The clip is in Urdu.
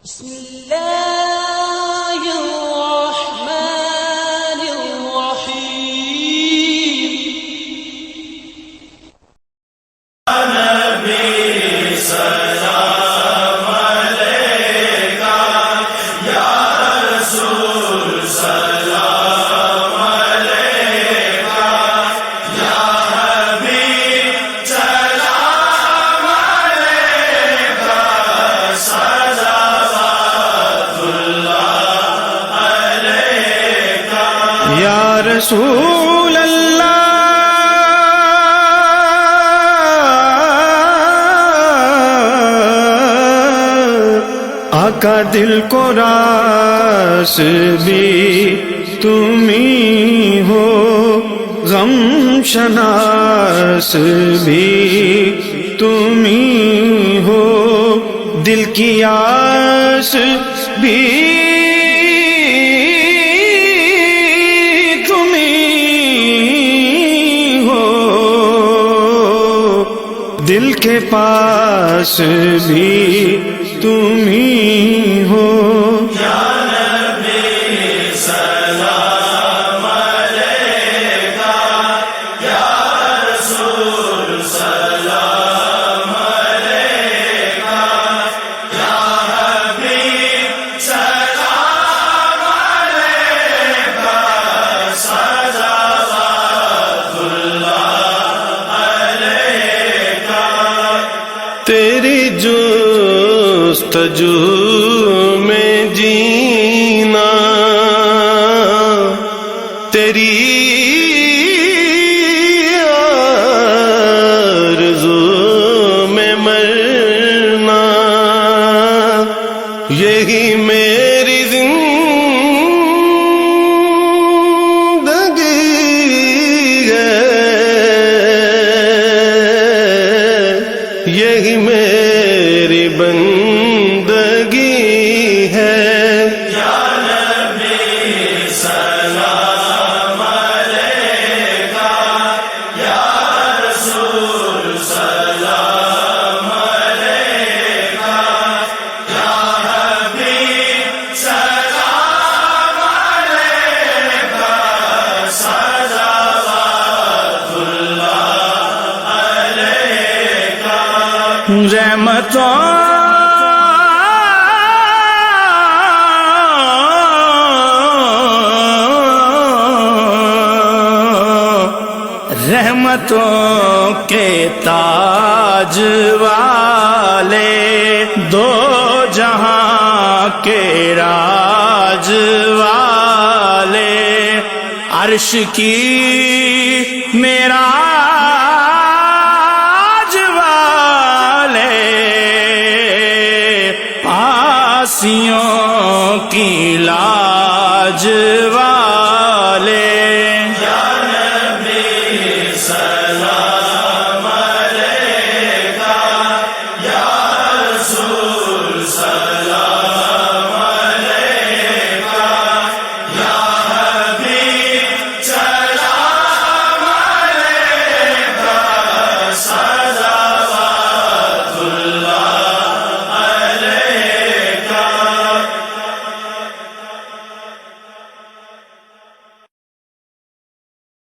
بسم الله الرحمن الرحيم نبی سلام علیکہ یا رسول سلام علیکہ یا حبیب سلام علیکہ صلوات اللہ علیکہ یا رسول اللہ آقا دل کو راس بھی تمہیں ہو، غم شناس بھی تمہیں ہو، دل کی آس بھی تمہیں ہو، دل کے پاس بھی تمہیں ہو۔ یا نبی سلام علیکہ یا رسول سلام علیکہ یا حبیب سلام علیکہ صلوات اللہ علیکہ۔ تیری جستجو میں جینا، تیری آرزو میں مرنا، یہی میری زندگی ہے، یہی میری بندگی ہے۔ یا نبی سلام علیکہ یا رسول سلام علیکہ یا حبیب سلام علیکہ صلوات اللہ علیکہ۔ رحمتوں رحمتوں کے تاج والے، دو جہاں کے راج والے، عرش کی معراج والے، آسیوں کی لاج والے،